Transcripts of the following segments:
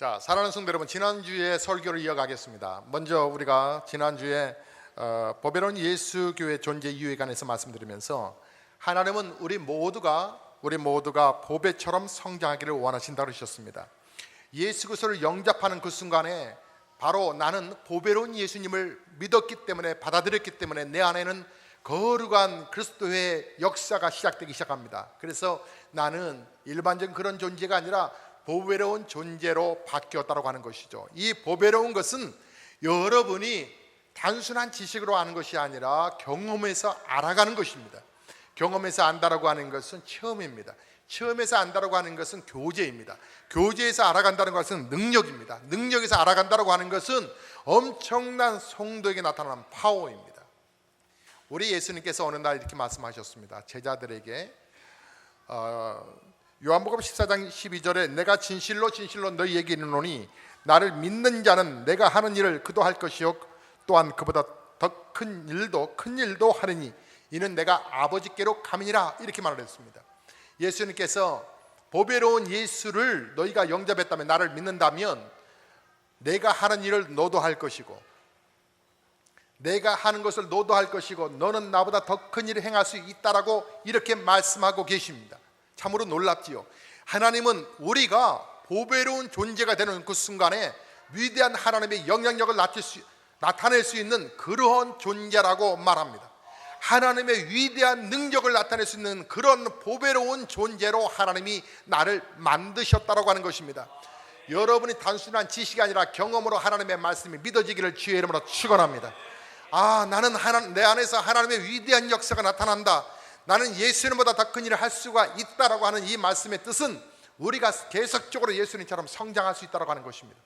자, 사랑하는 성도 여러분, 지난주에 설교를 이어가겠습니다. 먼저 우리가 지난주에 보배로운 예수교회 존재 이유에 관해서 말씀드리면서 하나님은 우리 모두가 보배처럼 성장하기를 원하신다고 하셨습니다. 예수 그리스도를 영접하는 그 순간에 바로 나는 보배로운 예수님을 믿었기 때문에, 받아들였기 때문에 내 안에는 거룩한 그리스도의 역사가 시작되기 시작합니다. 그래서 나는 일반적인 그런 존재가 아니라 보배로운 존재로 바뀌었다고 하는 것이죠. 이 보배로운 것은 여러분이 단순한 지식으로 아는 것이 아니라 경험에서 알아가는 것입니다. 경험에서 안다라고 하는 것은 체험입니다. 체험에서 안다라고 하는 것은 교제입니다. 교제에서 알아간다는 것은 능력입니다. 능력에서 알아간다라고 하는 것은 엄청난 성도에게 나타나는 파워입니다. 우리 예수님께서 어느 날 이렇게 말씀하셨습니다. 제자들에게 요한복음 14장 12절에 내가 진실로 너희에게 이르노니 나를 믿는 자는 내가 하는 일을 그도 할 것이요 또한 그보다 더 큰 일도 하리니 이는 내가 아버지께로 감이니라, 이렇게 말을 했습니다. 예수님께서 보배로운 예수를 너희가 영접했다면, 나를 믿는다면 내가 하는 일을 너도 할 것이고, 내가 하는 것을 너도 할 것이고, 너는 나보다 더 큰 일을 행할 수 있다라고 이렇게 말씀하고 계십니다. 참으로 놀랍지요. 하나님은 우리가 보배로운 존재가 되는 그 순간에 위대한 하나님의 영향력을 나타낼 수 있는 그러한 존재라고 말합니다. 하나님의 위대한 능력을 나타낼 수 있는 그런 보배로운 존재로 하나님이 나를 만드셨다라고 하는 것입니다. 여러분이 단순한 지식이 아니라 경험으로 하나님의 말씀이 믿어지기를 주의 이름으로 축원합니다. 나는 내 안에서 하나님의 위대한 역사가 나타난다, 나는 예수님보다 더 큰 일을 할 수가 있다라고 하는 이 말씀의 뜻은 우리가 계속적으로 예수님처럼 성장할 수 있다라고 하는 것입니다.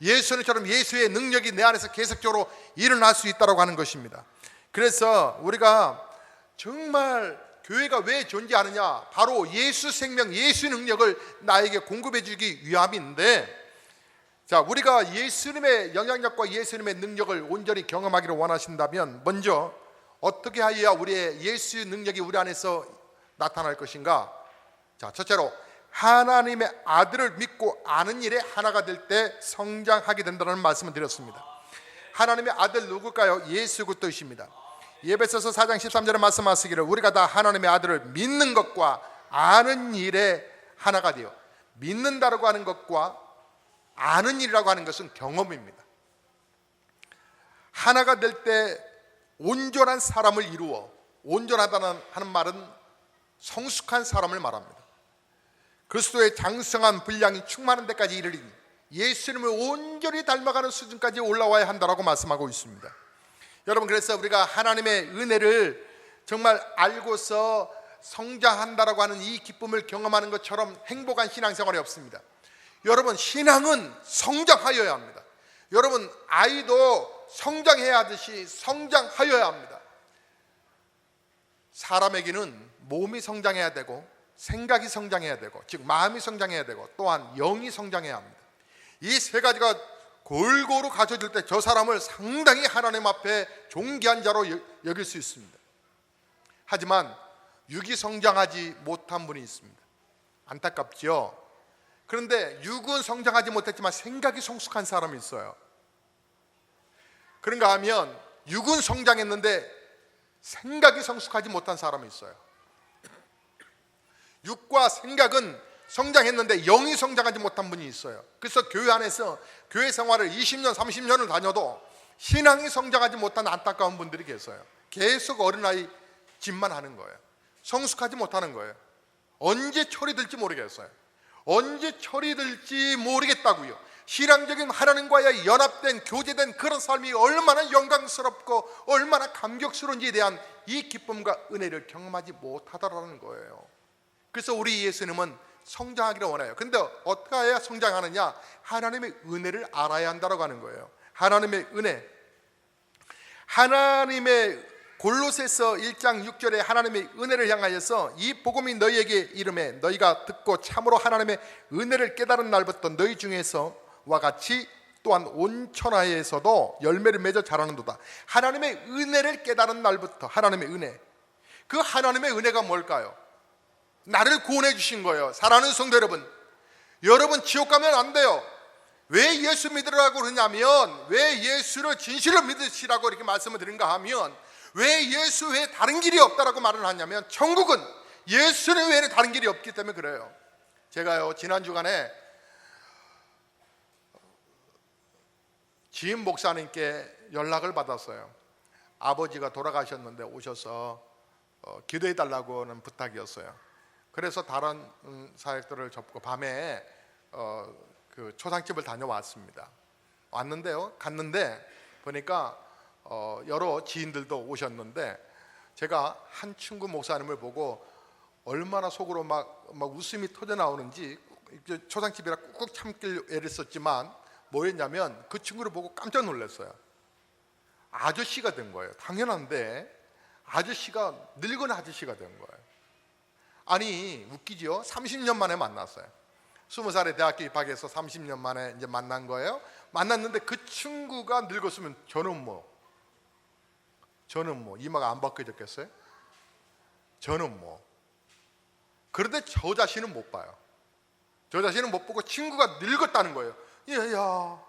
예수님처럼 예수의 능력이 내 안에서 계속적으로 일어날 수 있다라고 하는 것입니다. 그래서 우리가 정말 교회가 왜 존재하느냐, 바로 예수 생명, 예수 능력을 나에게 공급해 주기 위함인데, 자, 우리가 예수님의 영향력과 예수님의 능력을 온전히 경험하기를 원하신다면 먼저 어떻게 하여야 우리의 예수 능력이 우리 안에서 나타날 것인가? 자, 첫째로 하나님의 아들을 믿고 아는 일에 하나가 될 때 성장하게 된다는 말씀을 드렸습니다. 하나님의 아들 누굴까요? 예수 그리스도이십니다. 에베소서 4장 13절에 말씀하시기를 우리가 다 하나님의 아들을 믿는 것과 아는 일에 하나가 되어, 믿는다라고 하는 것과 아는 일이라고 하는 것은 경험입니다. 하나가 될 때 온전한 사람을 이루어, 온전하다는 하는 말은 성숙한 사람을 말합니다. 그리스도의 장성한 분량이 충만한 데까지 이르리니 예수님을 온전히 닮아가는 수준까지 올라와야 한다라고 말씀하고 있습니다. 여러분, 그래서 우리가 하나님의 은혜를 정말 알고서 성장한다라고 하는 이 기쁨을 경험하는 것처럼 행복한 신앙생활이 없습니다. 여러분, 신앙은 성장하여야 합니다. 여러분, 아이도 성장해야 하듯이 성장하여야 합니다. 사람에게는 몸이 성장해야 되고, 생각이 성장해야 되고, 즉 마음이 성장해야 되고, 또한 영이 성장해야 합니다. 이 세 가지가 골고루 갖춰질 때 저 사람을 상당히 하나님 앞에 존귀한 자로 여길 수 있습니다. 하지만 육이 성장하지 못한 분이 있습니다. 안타깝죠? 그런데 육은 성장하지 못했지만 생각이 성숙한 사람이 있어요. 그런가 하면 육은 성장했는데 생각이 성숙하지 못한 사람이 있어요. 육과 생각은 성장했는데 영이 성장하지 못한 분이 있어요. 그래서 교회 안에서 교회 생활을 20년, 30년을 다녀도 신앙이 성장하지 못한 안타까운 분들이 계세요. 계속 어린아이 짓만 하는 거예요. 성숙하지 못하는 거예요. 언제 처리될지 모르겠어요. 언제 처리될지 모르겠다고요. 신앙적인 하나님과의 연합된, 교제된 그런 삶이 얼마나 영광스럽고 얼마나 감격스러운지에 대한 이 기쁨과 은혜를 경험하지 못하더라는 거예요. 그래서 우리 예수님은 성장하기를 원해요. 그런데 어떻게 해야 성장하느냐? 하나님의 은혜를 알아야 한다고 하는 거예요. 하나님의 은혜, 하나님의 골로새서 1장 6절에 하나님의 은혜를 향하여서 이 복음이 너희에게 이름에 너희가 듣고 참으로 하나님의 은혜를 깨달은 날부터 너희 중에서와 같이 또한 온 천하에서도 열매를 맺어 자라는도다. 하나님의 은혜를 깨달은 날부터, 하나님의 은혜, 그 하나님의 은혜가 뭘까요? 나를 구원해 주신 거예요. 사랑하는 성도 여러분, 여러분 지옥 가면 안 돼요. 왜 예수 믿으라고 그러냐면, 왜 예수를 진실로 믿으시라고 이렇게 말씀을 드린가 하면, 왜 예수 외에 다른 길이 없다라고 말을 하냐면, 천국은 예수는 외에는 다른 길이 없기 때문에 그래요. 제가요, 지난 주간에 지인 목사님께 연락을 받았어요. 아버지가 돌아가셨는데 오셔서 기도해 달라고는 부탁이었어요. 그래서 다른 사역들을 접고 밤에 그 초상집을 다녀왔습니다. 왔는데요, 갔는데 보니까 여러 지인들도 오셨는데, 제가 한 친구 목사님을 보고 얼마나 속으로 막 웃음이 터져 나오는지, 초상집이라 꾹꾹 참길 애랬었지만 뭐였냐면, 그 친구를 보고 깜짝 놀랐어요. 아저씨가 된 거예요. 당연한데 아저씨가, 늙은 아저씨가 된 거예요. 아니, 웃기죠? 30년 만에 만났어요. 20살에 대학교 입학해서 30년 만에 이제 만난 거예요. 만났는데 그 친구가 늙었으면 저는 뭐 이마가 안 벗겨졌겠어요? 저는 뭐. 그런데 저 자신은 못 봐요. 저 자신은 못 보고 친구가 늙었다는 거예요. 야,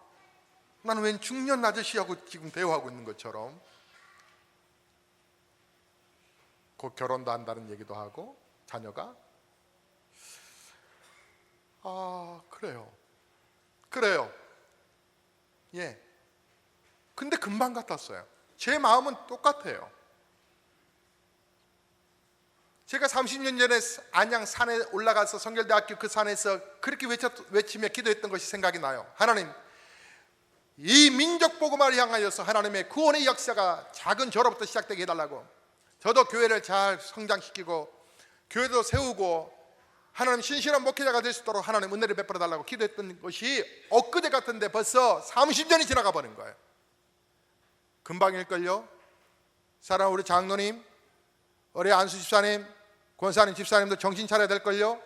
나는 웬 중년 아저씨하고 지금 대화하고 있는 것처럼. 곧 결혼도 한다는 얘기도 하고, 자녀가. 그래요. 예. 근데 금방 같았어요. 제 마음은 똑같아요. 제가 30년 전에 안양 산에 올라가서 성결대학교 그 산에서 그렇게 외치며 기도했던 것이 생각이 나요. 하나님, 이 민족 복음을 향하여서 하나님의 구원의 역사가 작은 저로부터 시작되게 해달라고, 저도 교회를 잘 성장시키고 교회도 세우고 하나님 신실한 목회자가 될 수 있도록 하나님 은혜를 베풀어 달라고 기도했던 것이 엊그제 같은데 벌써 30년이 지나가 버린 거예요. 금방일걸요. 사랑하는 우리 장로님, 우리 안수 집사님, 권사님 집사님도 정신 차려야 될걸요.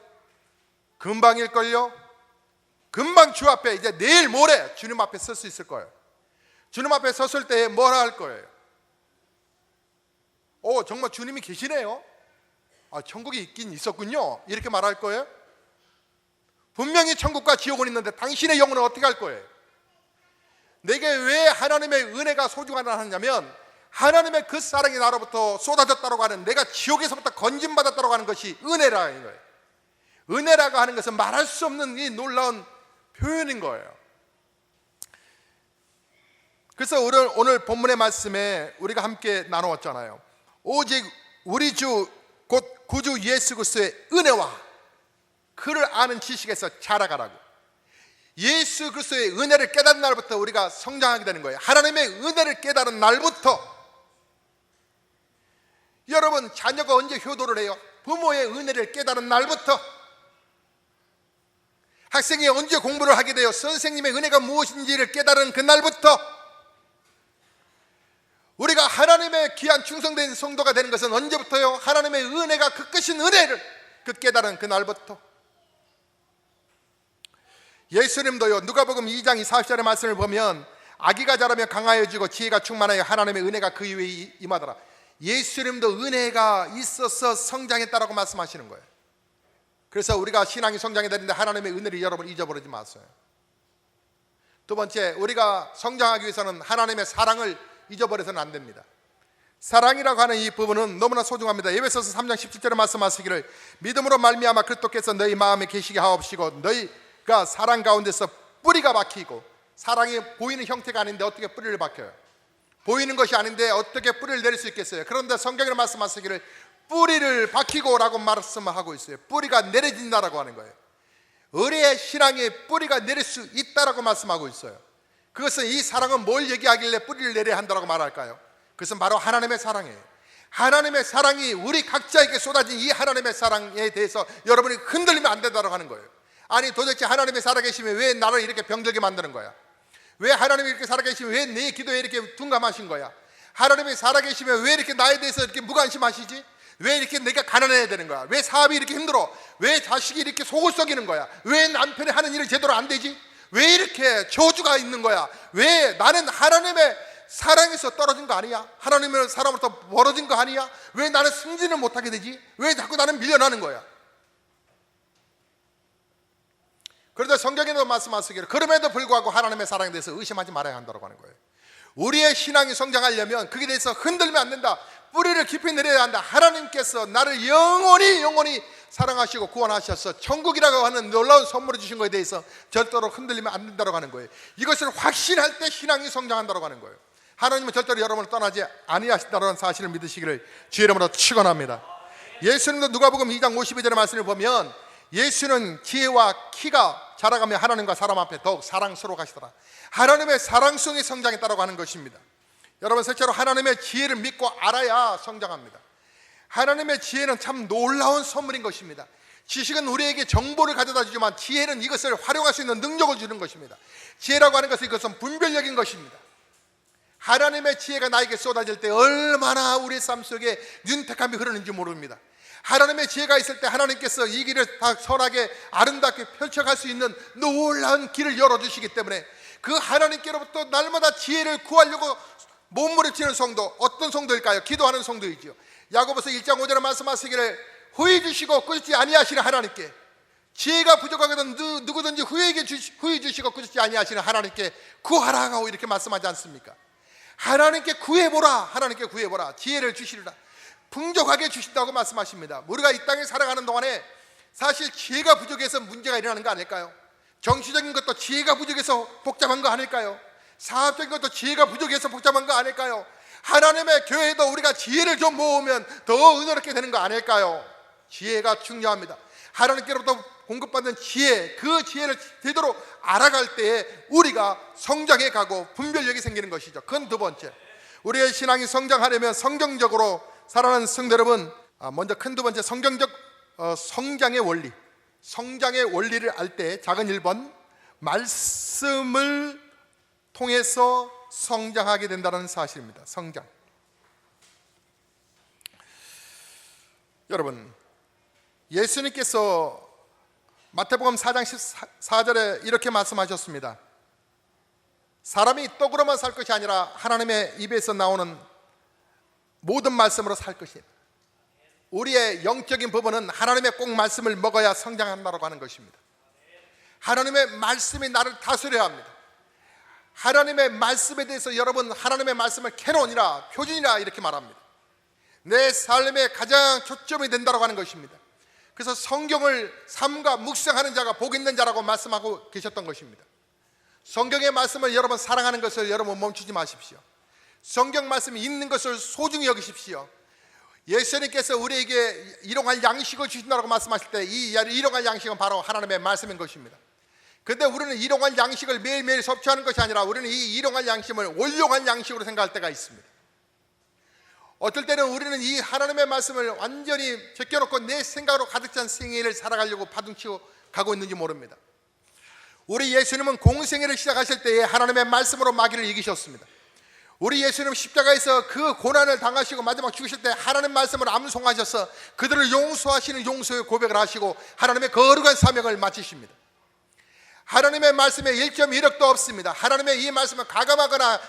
금방일걸요. 금방 주 앞에, 이제 내일 모레 주님 앞에 설 수 있을 거예요. 주님 앞에 섰을 때 뭐라 할 거예요? 정말 주님이 계시네요. 천국이 있긴 있었군요. 이렇게 말할 거예요. 분명히 천국과 지옥은 있는데 당신의 영혼은 어떻게 할 거예요? 내게 왜 하나님의 은혜가 소중하다 하냐면, 하나님의 그 사랑이 나로부터 쏟아졌다고 하는, 내가 지옥에서부터 건진받았다고 하는 것이 은혜라는 거예요. 은혜라고 하는 것은 말할 수 없는 이 놀라운 표현인 거예요. 그래서 오늘 본문의 말씀에 우리가 함께 나누었잖아요. 오직 우리 주 곧 구주 예수 그리스도의 은혜와 그를 아는 지식에서 자라가라고. 예수 그리스도의 은혜를 깨달은 날부터 우리가 성장하게 되는 거예요. 하나님의 은혜를 깨달은 날부터. 여러분, 자녀가 언제 효도를 해요? 부모의 은혜를 깨달은 날부터. 학생이 언제 공부를 하게 돼요? 선생님의 은혜가 무엇인지를 깨달은 그날부터. 우리가 하나님의 귀한 충성된 성도가 되는 것은 언제부터요? 하나님의 은혜가 그 끝인 은혜를 깨달은 그날부터. 예수님도요, 누가복음 2장 40절의 말씀을 보면, 아기가 자라며 강하여지고 지혜가 충만하여 하나님의 은혜가 그 위에 임하더라. 예수님도 은혜가 있어서 성장했다라고 말씀하시는 거예요. 그래서 우리가 신앙이 성장이 되는데 하나님의 은혜를 여러분 잊어버리지 마세요. 두 번째, 우리가 성장하기 위해서는 하나님의 사랑을 잊어버려서는 안 됩니다. 사랑이라고 하는 이 부분은 너무나 소중합니다. 에베소서 3장 17절에 말씀하시기를, 믿음으로 말미암아 그리스도께서 너희 마음에 계시게 하옵시고, 너희가 사랑 가운데서 뿌리가 박히고. 사랑이 보이는 형태가 아닌데 어떻게 뿌리를 박혀요? 보이는 것이 아닌데 어떻게 뿌리를 내릴 수 있겠어요? 그런데 성경에 말씀하시기를 뿌리를 박히고라고 말씀하고 있어요. 뿌리가 내려진다라고 하는 거예요. 의뢰의 신앙에 뿌리가 내릴 수 있다라고 말씀하고 있어요. 그것은, 이 사랑은 뭘 얘기하길래 뿌리를 내려야 한다고 말할까요? 그것은 바로 하나님의 사랑이에요. 하나님의 사랑이 우리 각자에게 쏟아진 이 하나님의 사랑에 대해서 여러분이 흔들리면 안 된다고 하는 거예요. 아니, 도대체 하나님이 살아계시면 왜 나를 이렇게 병들게 만드는 거야? 왜 하나님이 이렇게 살아계시면 왜 내 기도에 이렇게 둔감하신 거야? 하나님이 살아계시면 왜 이렇게 나에 대해서 이렇게 무관심하시지? 왜 이렇게 내가 가난해야 되는 거야? 왜 사업이 이렇게 힘들어? 왜 자식이 이렇게 속을 썩이는 거야? 왜 남편이 하는 일을 제대로 안 되지? 왜 이렇게 저주가 있는 거야? 왜 나는 하나님의 사랑에서 떨어진 거 아니야? 하나님의 사랑으로부터 멀어진 거 아니야? 왜 나는 승진을 못하게 되지? 왜 자꾸 나는 밀려나는 거야? 그런데 성경에도 말씀하시기를 그럼에도 불구하고 하나님의 사랑에 대해서 의심하지 말아야 한다고 하는 거예요. 우리의 신앙이 성장하려면 그에 대해서 흔들면 안 된다. 뿌리를 깊이 내려야 한다. 하나님께서 나를 영원히 사랑하시고 구원하셔서 천국이라고 하는 놀라운 선물을 주신 것에 대해서 절대로 흔들리면 안 된다고 하는 거예요. 이것을 확신할 때 신앙이 성장한다고 하는 거예요. 하나님은 절대로 여러분을 떠나지 아니하신다는 사실을 믿으시기를 주의 이름으로 축원합니다. 예수님도 누가복음 2장 52절의 말씀을 보면 예수는 지혜와 키가 자라가며 하나님과 사람 앞에 더욱 사랑스러워 가시더라. 하나님의 사랑성이 성장했다고 하는 것입니다. 여러분, 실제로 하나님의 지혜를 믿고 알아야 성장합니다. 하나님의 지혜는 참 놀라운 선물인 것입니다. 지식은 우리에게 정보를 가져다 주지만 지혜는 이것을 활용할 수 있는 능력을 주는 것입니다. 지혜라고 하는 것은 이것은 분별력인 것입니다. 하나님의 지혜가 나에게 쏟아질 때 얼마나 우리 삶 속에 윤택함이 흐르는지 모릅니다. 하나님의 지혜가 있을 때 하나님께서 이 길을 다 선하게 아름답게 펼쳐갈 수 있는 놀라운 길을 열어주시기 때문에 그 하나님께로부터 날마다 지혜를 구하려고 몸부림치는 성도, 어떤 성도일까요? 기도하는 성도이지요. 야고보서 1장 5절에 말씀하시기를 후히 주시고 꾸짖지 아니하시는 하나님께, 지혜가 부족하거든 누구든지 후히 주시고 꾸짖지 아니하시는 하나님께 구하라고 이렇게 말씀하지 않습니까? 하나님께 구해보라, 하나님께 구해보라. 지혜를 주시리라. 풍족하게 주신다고 말씀하십니다. 우리가 이 땅에 살아가는 동안에 사실 지혜가 부족해서 문제가 일어나는 거 아닐까요? 정치적인 것도 지혜가 부족해서 복잡한 거 아닐까요? 사업적인 것도 지혜가 부족해서 복잡한 거 아닐까요? 하나님의 교회도 우리가 지혜를 좀 모으면 더 은혜롭게 되는 거 아닐까요? 지혜가 중요합니다. 하나님께로부터 공급받는 지혜, 그 지혜를 제대로 알아갈 때에 우리가 성장해 가고 분별력이 생기는 것이죠. 그건 두 번째. 우리의 신앙이 성장하려면 성경적으로 살아가는 성도 여러분, 먼저 큰 두 번째 성경적 성장의 원리, 성장의 원리를 알 때 작은 1번, 말씀을 통해서 성장하게 된다는 사실입니다. 성장. 여러분, 예수님께서 마태복음 4장 14절에 이렇게 말씀하셨습니다. 사람이 떡으로만 살 것이 아니라 하나님의 입에서 나오는 모든 말씀으로 살 것이다. 우리의 영적인 부분은 하나님의 꼭 말씀을 먹어야 성장한다고 하는 것입니다. 하나님의 말씀이 나를 다스려야 합니다. 하나님의 말씀에 대해서 여러분, 하나님의 말씀을 캐논이라, 표준이라 이렇게 말합니다. 내 삶의 가장 초점이 된다고 하는 것입니다. 그래서 성경을 삼가 묵상하는 자가 복 있는 자라고 말씀하고 계셨던 것입니다. 성경의 말씀을 여러분 사랑하는 것을 여러분 멈추지 마십시오. 성경 말씀이 있는 것을 소중히 여기십시오. 예수님께서 우리에게 일용할 양식을 주신다고 말씀하실 때 이 일용할 양식은 바로 하나님의 말씀인 것입니다. 그런데 우리는 일용할 양식을 매일매일 섭취하는 것이 아니라 우리는 이 일용할 양식을 원용할 양식으로 생각할 때가 있습니다. 어떨 때는 우리는 이 하나님의 말씀을 완전히 제껴놓고 내 생각으로 가득 찬 생애를 살아가려고 파둥치고 가고 있는지 모릅니다. 우리 예수님은 공생애를 시작하실 때에 하나님의 말씀으로 마귀를 이기셨습니다. 우리 예수님 십자가에서 그 고난을 당하시고 마지막 죽으실 때 하나님 말씀을 암송하셔서 그들을 용서하시는 용서의 고백을 하시고 하나님의 거룩한 사명을 마치십니다. 하나님의 말씀에 1.1억도 없습니다. 하나님의 이 말씀을 가감하거나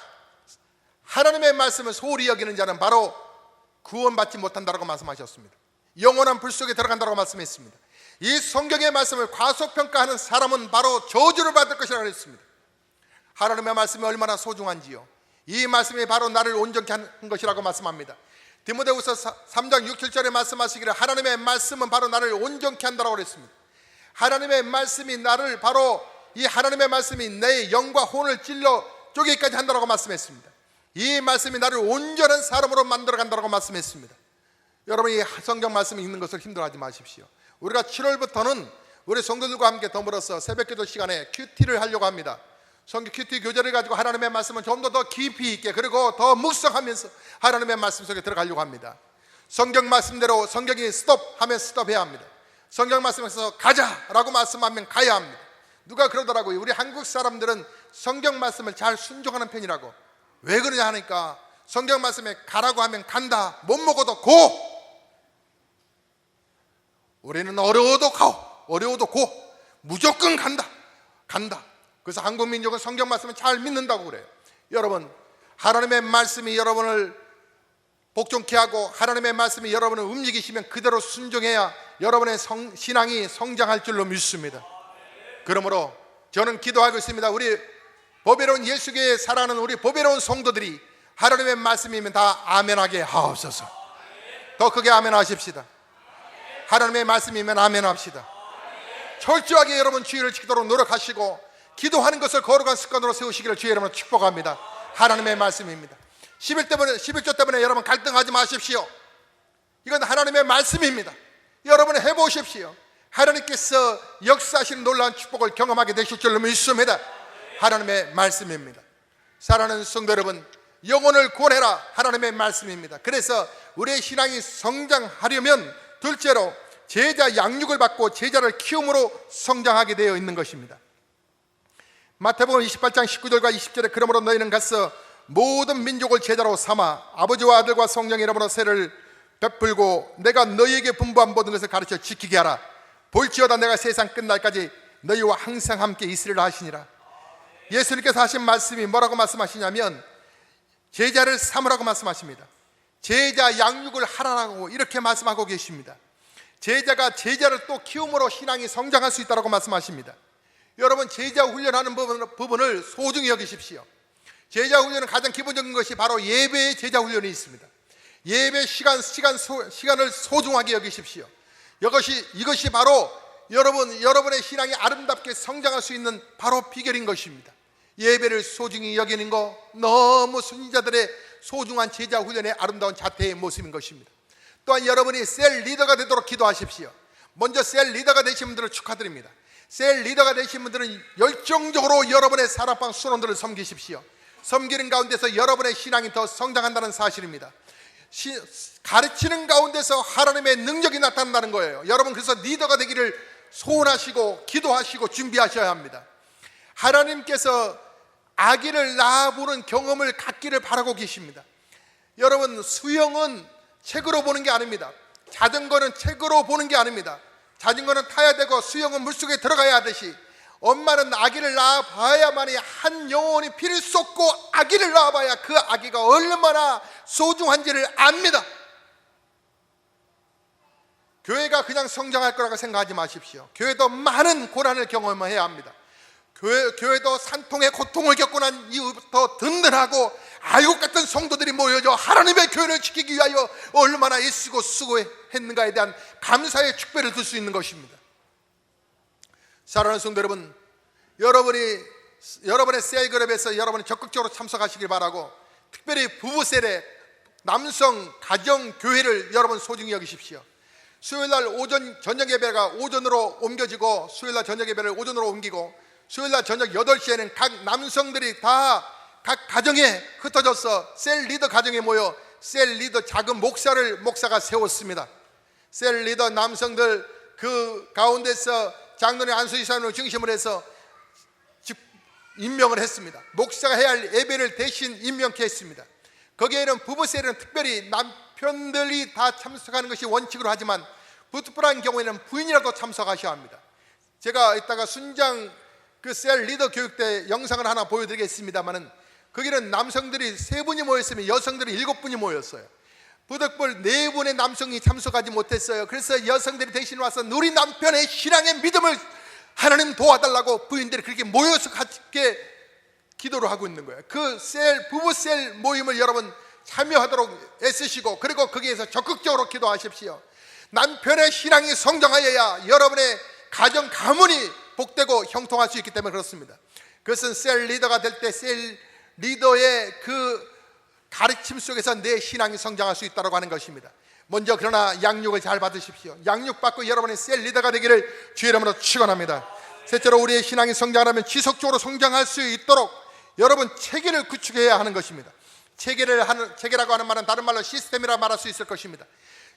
하나님의 말씀을 소홀히 여기는 자는 바로 구원받지 못한다고 말씀하셨습니다. 영원한 불 속에 들어간다고 말씀했습니다. 이 성경의 말씀을 과소평가하는 사람은 바로 저주를 받을 것이라고 했습니다. 하나님의 말씀이 얼마나 소중한지요. 이 말씀이 바로 나를 온전케 하는 것이라고 말씀합니다. 디모데후서 3장 6, 7절에 말씀하시기를 하나님의 말씀은 바로 나를 온전케 한다고 그랬습니다. 하나님의 말씀이 나를 바로 이 하나님의 말씀이 내 영과 혼을 찔러 쪼개기까지 한다고 말씀했습니다. 이 말씀이 나를 온전한 사람으로 만들어 간다고 말씀했습니다. 여러분, 이 성경 말씀이 읽는 것을 힘들어하지 마십시오. 우리가 7월부터는 우리 성도들과 함께 더불어서 새벽기도 시간에 큐티를 하려고 합니다. 성경 큐티 교재를 가지고 하나님의 말씀을 좀 더 깊이 있게 그리고 더 묵상하면서 하나님의 말씀 속에 들어가려고 합니다. 성경 말씀대로 성경이 스톱하면 스톱해야 합니다. 성경 말씀에서 가자라고 말씀하면 가야 합니다. 누가 그러더라고요. 우리 한국 사람들은 성경 말씀을 잘 순종하는 편이라고. 왜 그러냐 하니까 성경 말씀에 가라고 하면 간다, 못 먹어도 고. 우리는 어려워도 가, 어려워도 고, 무조건 간다. 그래서 한국 민족은 성경 말씀을 잘 믿는다고 그래요. 여러분, 하나님의 말씀이 여러분을 복종케 하고 하나님의 말씀이 여러분을 움직이시면 그대로 순종해야 여러분의 신앙이 성장할 줄로 믿습니다. 그러므로 저는 기도하고 있습니다. 우리 보배로운 예수교회에 살아가는 우리 보배로운 성도들이 하나님의 말씀이면 다 아멘하게 하옵소서. 더 크게 아멘하십시다. 하나님의 말씀이면 아멘합시다. 철저하게 여러분 주의를 지키도록 노력하시고 기도하는 것을 거룩한 습관으로 세우시기를 주의 이름으로 축복합니다. 하나님의 말씀입니다. 11조 때문에 여러분 갈등하지 마십시오. 이건 하나님의 말씀입니다. 여러분 해보십시오. 하나님께서 역사하시는 놀라운 축복을 경험하게 되실 줄로 믿습니다. 하나님의 말씀입니다. 사랑하는 성도 여러분, 영혼을 구원해라. 하나님의 말씀입니다. 그래서 우리의 신앙이 성장하려면 둘째로 제자 양육을 받고 제자를 키움으로 성장하게 되어 있는 것입니다. 마태복음 28장 19절과 20절에 그러므로 너희는 가서 모든 민족을 제자로 삼아 아버지와 아들과 성령의 이름으로 세를 베풀고 내가 너희에게 분부한 모든 것을 가르쳐 지키게 하라. 볼지어다 내가 세상 끝날까지 너희와 항상 함께 있으리라 하시니라. 예수님께서 하신 말씀이 뭐라고 말씀하시냐면 제자를 삼으라고 말씀하십니다. 제자 양육을 하라고 이렇게 말씀하고 계십니다. 제자가 제자를 또 키움으로 신앙이 성장할 수 있다고 말씀하십니다. 여러분 제자 훈련하는 부분을 소중히 여기십시오. 제자 훈련은 가장 기본적인 것이 바로 예배의 제자 훈련이 있습니다. 예배 시간을 소중하게 여기십시오. 이것이 바로 여러분의 신앙이 아름답게 성장할 수 있는 바로 비결인 것입니다. 예배를 소중히 여기는 거 너무 순자들의 소중한 제자 훈련의 아름다운 자태의 모습인 것입니다. 또한 여러분이 셀 리더가 되도록 기도하십시오. 먼저 셀 리더가 되신 분들을 축하드립니다. 셀 리더가 되신 분들은 열정적으로 여러분의 사랑방 순원들을 섬기십시오. 섬기는 가운데서 여러분의 신앙이 더 성장한다는 사실입니다. 가르치는 가운데서 하나님의 능력이 나타난다는 거예요. 여러분 그래서 리더가 되기를 소원하시고 기도하시고 준비하셔야 합니다. 하나님께서 아기를 낳아보는 경험을 갖기를 바라고 계십니다. 여러분 수영은 책으로 보는 게 아닙니다. 자전거는 책으로 보는 게 아닙니다. 자전거는 타야 되고 수영은 물속에 들어가야 하듯이 엄마는 아기를 낳아봐야만이 한 영혼이 피를 쏟고 아기를 낳아봐야 그 아기가 얼마나 소중한지를 압니다. 교회가 그냥 성장할 거라고 생각하지 마십시오. 교회도 많은 고난을 경험해야 합니다. 교회도 산통의 고통을 겪고 난 이후부터 든든하고 아이국 같은 성도들이 모여져 하나님의 교회를 지키기 위하여 얼마나 애쓰고 수고했는가에 대한 감사의 축배를 들 수 있는 것입니다. 사랑하는 성도 여러분, 여러분의 셀그룹에서 여러분이 적극적으로 참석하시길 바라고 특별히 부부셀의 남성 가정교회를 여러분 소중히 여기십시오. 수요일날 오전 저녁 예배가 오전으로 옮겨지고 수요일날 저녁 예배를 오전으로 옮기고 수요일날 저녁 8시에는 각 남성들이 다 각 가정에 흩어져서 셀 리더 가정에 모여 셀 리더 작은 목사가 세웠습니다. 셀 리더 남성들 그 가운데서 장로의 안수이사님을 중심으로 해서 임명을 했습니다. 목사가 해야 할 예배를 대신 임명케 했습니다. 거기에는 부부셀은 특별히 남편들이 다 참석하는 것이 원칙으로 하지만 부득불한 경우에는 부인이라도 참석하셔야 합니다. 제가 이따가 순장 그 셀 리더 교육 때 영상을 하나 보여드리겠습니다만은 거기는 남성들이 3분이 모였으면 여성들이 7분이 모였어요. 부득불 4분의 남성이 참석하지 못했어요. 그래서 여성들이 대신 와서 우리 남편의 신앙의 믿음을 하나님 도와달라고 부인들이 그렇게 모여서 같이 기도를 하고 있는 거예요. 그 부부셀 모임을 여러분 참여하도록 애쓰시고 그리고 거기에서 적극적으로 기도하십시오. 남편의 신앙이 성장하여야 여러분의 가정 가문이 복되고 형통할 수 있기 때문에 그렇습니다. 그것은 셀 리더가 될 때 셀 리더의 그 가르침 속에서 내 신앙이 성장할 수 있다고 하는 것입니다. 먼저 그러나 양육을 잘 받으십시오. 양육받고 여러분의 셀 리더가 되기를 주의 이름으로 축원합니다. 셋째로 우리의 신앙이 성장하려면 지속적으로 성장할 수 있도록 여러분 체계를 구축해야 하는 것입니다. 체계라고 하는 말은 다른 말로 시스템이라 말할 수 있을 것입니다.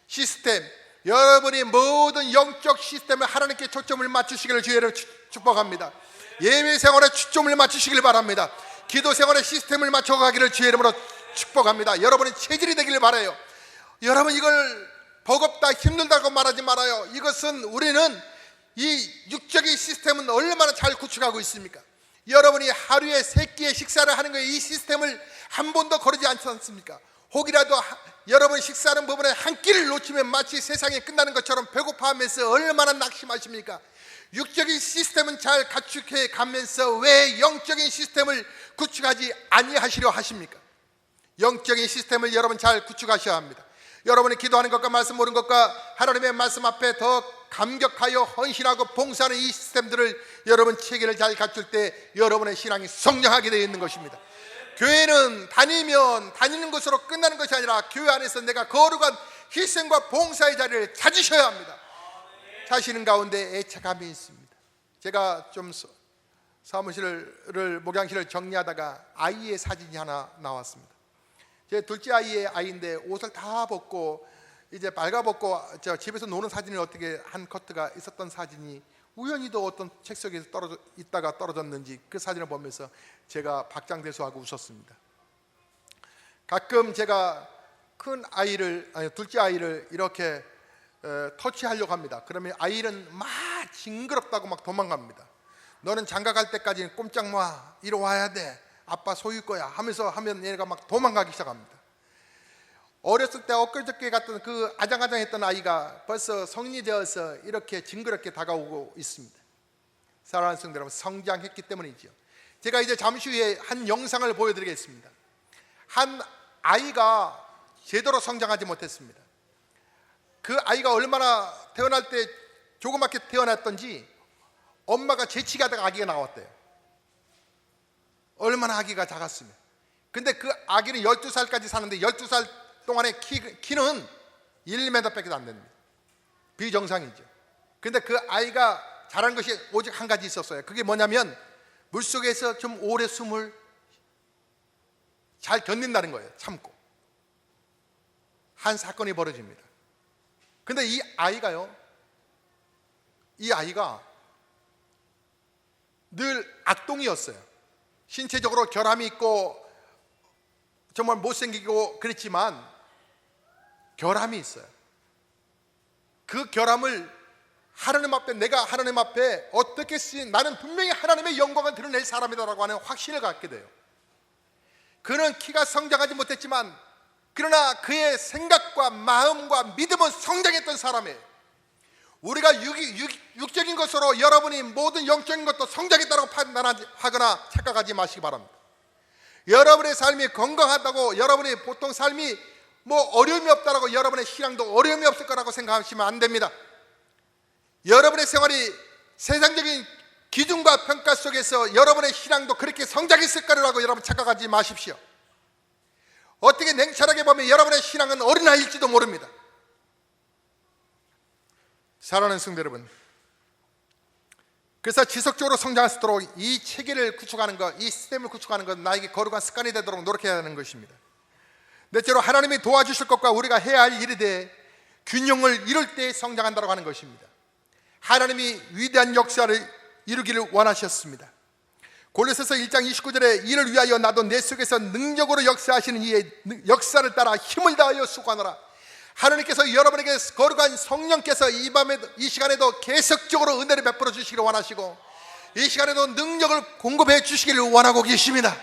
시스템, 여러분이 모든 영적 시스템에 하나님께 초점을 맞추시기를 주의를 축복합니다. 예배 생활에 초점을 맞추시길 바랍니다. 기도 생활에 시스템을 맞춰가기를 주의 이름으로 축복합니다. 여러분의 체질이 되기를 바라요. 여러분 이걸 버겁다 힘들다고 말하지 말아요. 이것은 우리는 이 육적인 시스템은 얼마나 잘 구축하고 있습니까? 여러분이 하루에 3끼의 식사를 하는 거에 이 시스템을 한 번도 거르지 않지 않습니까? 혹이라도 여러분 식사하는 부분에 한 끼를 놓치면 마치 세상이 끝나는 것처럼 배고파하면서 얼마나 낙심하십니까? 육적인 시스템은 잘 갖추게 가면서 왜 영적인 시스템을 구축하지 아니하시려 하십니까? 영적인 시스템을 여러분 잘 구축하셔야 합니다. 여러분이 기도하는 것과 말씀 모르는 것과 하나님의 말씀 앞에 더 감격하여 헌신하고 봉사하는 이 시스템들을 여러분 체계를 잘 갖출 때 여러분의 신앙이 성장하게 되어 있는 것입니다. 교회는 다니면 다니는 것으로 끝나는 것이 아니라 교회 안에서 내가 거룩한 희생과 봉사의 자리를 찾으셔야 합니다. 자시는 가운데 애착감이 있습니다. 제가 좀 사무실을 목양실을 정리하다가 아이의 사진이 하나 나왔습니다. 제 둘째 아이의 아이인데 옷을 다 벗고 이제 빨가벗고 저 집에서 노는 사진을 어떻게 한 커트가 있었던 사진이 우연히도 어떤 책 속에서 있다가 떨어졌는지 그 사진을 보면서 제가 박장대소하고 웃었습니다. 가끔 제가 큰 아이를 둘째 아이를 이렇게 터치하려고 합니다. 그러면 아이는 막 징그럽다고 막 도망갑니다. 너는 장가 갈 때까지 꼼짝 마, 이리 와야 돼, 아빠 소유일 거야 하면서 하면 얘가 막 도망가기 시작합니다. 어렸을 때 엊그저께 갔던 그 아장아장했던 아이가 벌써 성인이 되어서 이렇게 징그럽게 다가오고 있습니다. 사랑하는 성도 여러분, 성장했기 때문이죠. 제가 이제 잠시 후에 한 영상을 보여드리겠습니다. 한 아이가 제대로 성장하지 못했습니다. 그 아이가 얼마나 태어날 때 조그맣게 태어났던지 엄마가 재치가다가 아기가 나왔대요. 얼마나 아기가 작았으면. 근데 그 아기는 12살까지 사는데 12살 동안의 키는 1m 밖에 안 됩니다. 비정상이죠. 근데 그 아이가 잘한 것이 오직 한 가지 있었어요. 그게 뭐냐면 물속에서 좀 오래 숨을 잘 견딘다는 거예요. 참고. 한 사건이 벌어집니다. 근데 이 아이가 늘 악동이었어요. 신체적으로 결함이 있고 정말 못생기고 그랬지만 결함이 있어요. 그 결함을 하나님 앞에, 내가 하나님 앞에 어떻게 나는 분명히 하나님의 영광을 드러낼 사람이다라고 하는 확신을 갖게 돼요. 그는 키가 성장하지 못했지만 그러나 그의 생각과 마음과 믿음은 성장했던 사람이에요. 우리가 육적인 것으로 여러분이 모든 영적인 것도 성장했다고 판단하거나 착각하지 마시기 바랍니다. 여러분의 삶이 건강하다고, 여러분의 보통 삶이 뭐 어려움이 없다라고 여러분의 신앙도 어려움이 없을 거라고 생각하시면 안 됩니다. 여러분의 생활이 세상적인 기준과 평가 속에서 여러분의 신앙도 그렇게 성장했을 거라고 여러분 착각하지 마십시오. 어떻게 냉철하게 보면 여러분의 신앙은 어린아이일지도 모릅니다. 사랑하는 성도 여러분, 그래서 지속적으로 성장할 수 있도록 이 체계를 구축하는 것, 이 시스템을 구축하는 것, 나에게 거룩한 습관이 되도록 노력해야 하는 것입니다. 넷째로 하나님이 도와주실 것과 우리가 해야 할 일에 대해 균형을 이룰 때 성장한다고 하는 것입니다. 하나님이 위대한 역사를 이루기를 원하셨습니다. 골로새서 1장 29절에 이를 위하여 나도 내 속에서 능력으로 역사하시는 이의 역사를 따라 힘을 다하여 수고하노라. 하나님께서 여러분에게 거룩한 성령께서 이 시간에도 계속적으로 은혜를 베풀어 주시기를 원하시고 이 시간에도 능력을 공급해 주시기를 원하고 계십니다.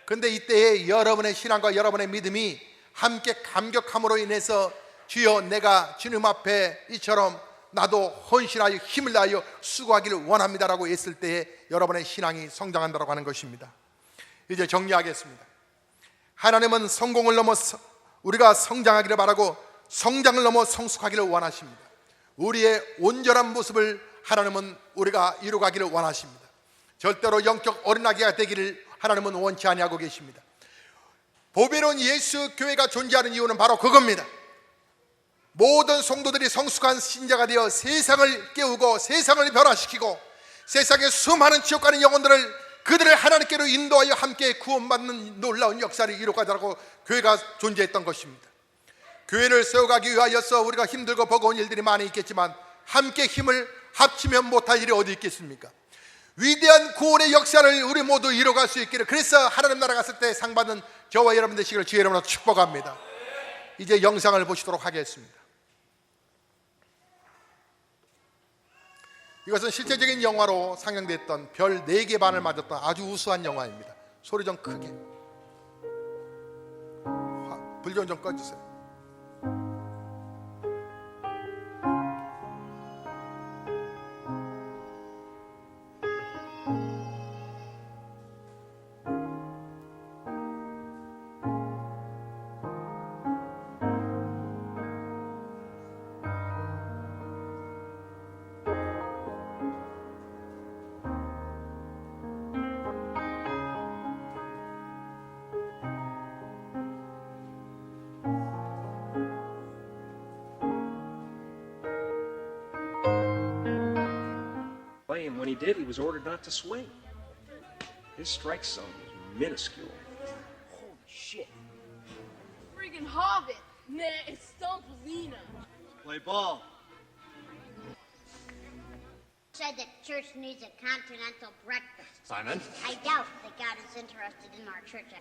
그런데 이때에 여러분의 신앙과 여러분의 믿음이 함께 감격함으로 인해서 주여 내가 주님 앞에 이처럼 나도 헌신하여 힘을 다하여 수고하기를 원합니다라고 했을 때에 여러분의 신앙이 성장한다고 하는 것입니다. 이제 정리하겠습니다. 하나님은 성공을 넘어 우리가 성장하기를 바라고 성장을 넘어 성숙하기를 원하십니다. 우리의 온전한 모습을 하나님은 우리가 이루가기를 원하십니다. 절대로 영적 어린아기가 되기를 하나님은 원치 아니하고 계십니다. 보배로운 예수 교회가 존재하는 이유는 바로 그겁니다. 모든 성도들이 성숙한 신자가 되어 세상을 깨우고 세상을 변화시키고 세상의 수많은 지옥 가는 영혼들을 그들을 하나님께로 인도하여 함께 구원받는 놀라운 역사를 이루가자고 교회가 존재했던 것입니다. 교회를 세워가기 위하여서 우리가 힘들고 버거운 일들이 많이 있겠지만 함께 힘을 합치면 못할 일이 어디 있겠습니까? 위대한 구원의 역사를 우리 모두 이뤄갈 수 있기를, 그래서 하나님 나라 갔을 때 상 받는 저와 여러분 되시기를 주의 이름으로 축복합니다. 이제 영상을 보시도록 하겠습니다. 이것은 실제적인 영화로 상영됐던 별 4개 반을 맞았던 아주 우수한 영화입니다. 소리 좀 크게. 불좀 좀 꺼주세요. And when he did, he was ordered not to swing. His strike zone was minuscule. Holy shit. Friggin' Hobbit. Nah, it's Stumpalina. Play ball. Said that church needs a continental breakfast. Simon? I doubt that God is interested in our church.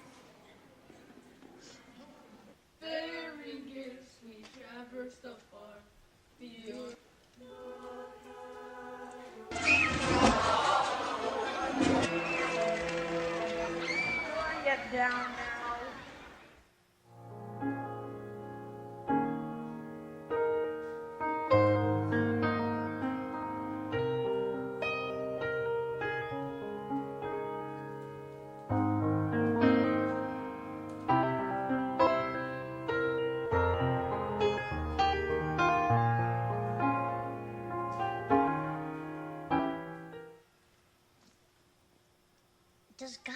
Fairy gifts we traversed afar. Field. Get down now. Does God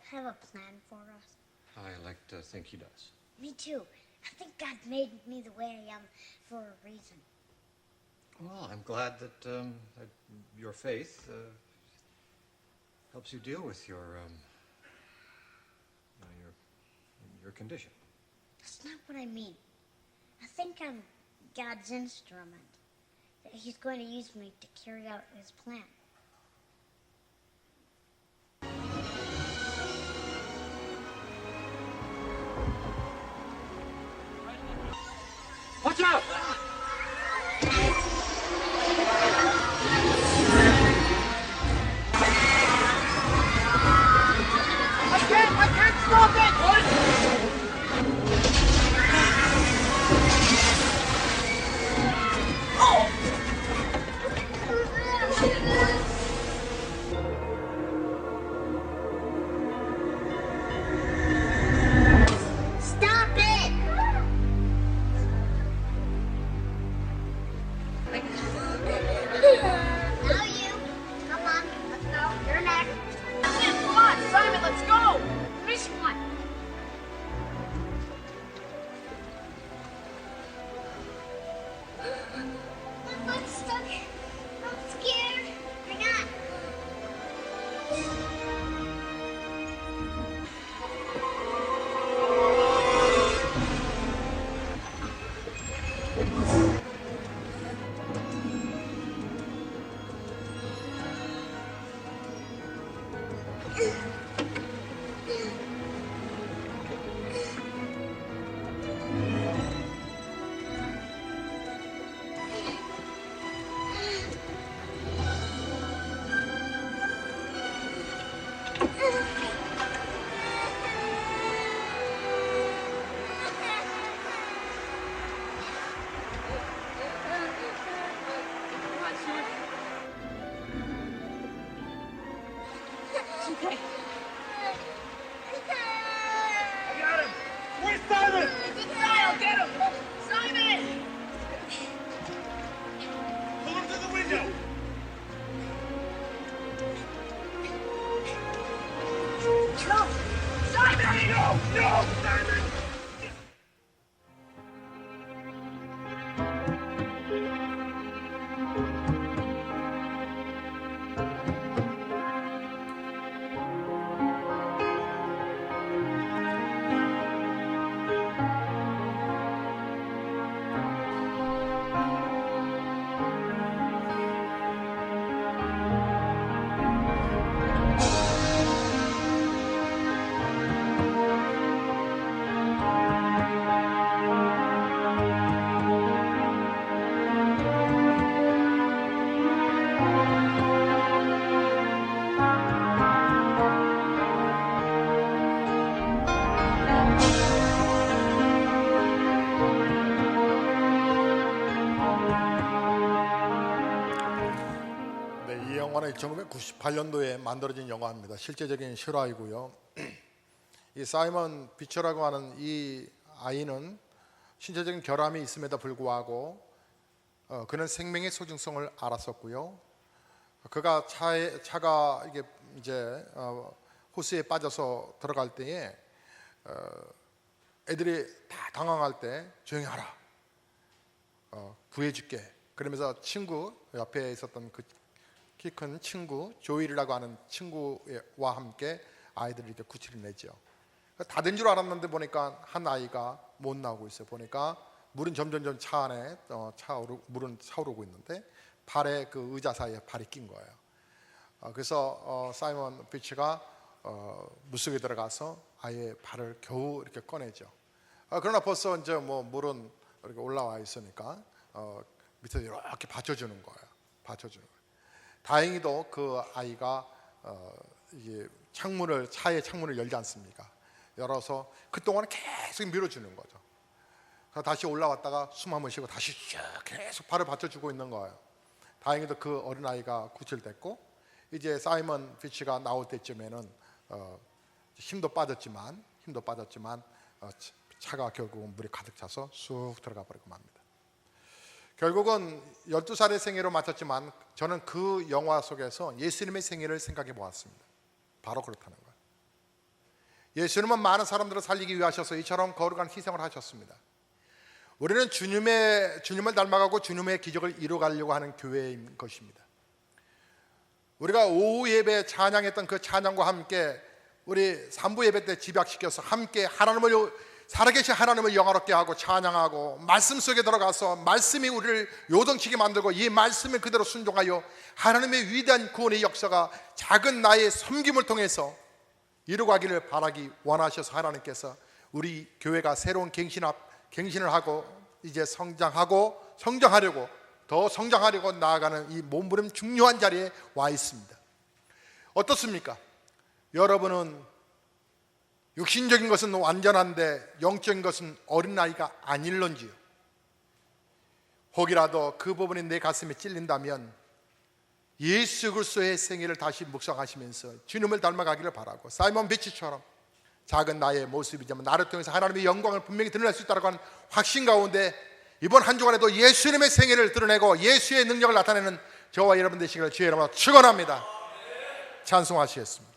have a plan for us? I like to think he does. Me too. I think God made me the way I am for a reason. Well, I'm glad that your faith helps you deal with your condition. That's not what I mean. I think I'm God's instrument. That he's going to use me to carry out his plan. Watch out! I can't stop it! Stop it! Now you. Come on, let's go. You're next. Come on, Simon, let's go! Which one? I'm stuck. I'm scared. Hang on. Okay. I got him! Where's Simon? I'll get him! Simon! Pull him through the window! No! Simon! No! No! Simon! 이 영화는 1998년도에 만들어진 영화입니다. 실제적인 실화이고요. 이 사이먼 비처라고 하는 이 아이는 신체적인 결함이 있음에도 불구하고 그는 생명의 소중성을 알았었고요. 그가 차가 이게 이제 호수에 빠져서 들어갈 때에 애들이 다 당황할 때 조용히 하라, 구해줄게. 그러면서 친구 옆에 있었던 그 키 큰 친구 조일이라고 하는 친구와 함께 아이들을 이렇게 구치를 내죠. 다 된 줄 알았는데 보니까 한 아이가 못 나오고 있어요. 보니까 물은 점점점 차 안에 물은 차오르고 있는데 발에 그 의자 사이에 발이 낀 거예요. 그래서 사이먼 비치가 물속에 들어가서 아이의 발을 겨우 이렇게 꺼내죠. 그러나 벌써 이제 뭐 물은 이렇게 올라와 있으니까 밑에서 이렇게 받쳐주는 거예요. 받쳐주는 거예요. 다행히도 그 아이가 이게 차의 창문을 열지 않습니까? 열어서 그 동안은 계속 밀어주는 거죠. 그래서 다시 올라왔다가 숨 한번 쉬고 다시 계속 발을 받쳐주고 있는 거예요. 다행히도 그 어린 아이가 구출됐고 이제 사이먼 피치가 나올 때쯤에는 힘도 빠졌지만 차가 결국은 물에 가득 차서 쑥 들어가 버리고 맙니다. 결국은 12살의 생애로 마쳤지만 저는 그 영화 속에서 예수님의 생애를 생각해 보았습니다. 바로 그렇다는 거예요. 예수님은 많은 사람들을 살리기 위하셔서 이처럼 거룩한 희생을 하셨습니다. 우리는 주님을 닮아가고 주님의 기적을 이루어가려고 하는 교회인 것입니다. 우리가 오후 예배 찬양했던 그 찬양과 함께 우리 3부 예배 때 집약시켜서 함께 살아계신 하나님을 영화롭게 하고 찬양하고 말씀 속에 들어가서 말씀이 우리를 요동치게 만들고 이 말씀을 그대로 순종하여 하나님의 위대한 구원의 역사가 작은 나의 섬김을 통해서 이루어가기를 바라기 원하셔서 하나님께서 우리 교회가 새로운 갱신을 하고 이제 성장하려고 나아가는 이 몸부림 중요한 자리에 와 있습니다. 어떻습니까? 여러분은 육신적인 것은 완전한데 영적인 것은 어린아이가 아닐런지요? 혹이라도 그 부분이 내 가슴에 찔린다면 예수 그리스도의 생애를 다시 묵상하시면서 주님을 닮아가기를 바라고 사이먼 비치처럼 작은 나의 모습이지만 나를 통해서 하나님의 영광을 분명히 드러낼 수 있다는 확신 가운데 이번 한 주간에도 예수님의 생애를 드러내고 예수의 능력을 나타내는 저와 여러분 되시기를 주의 이름으로 축원합니다. 찬송하시겠습니다.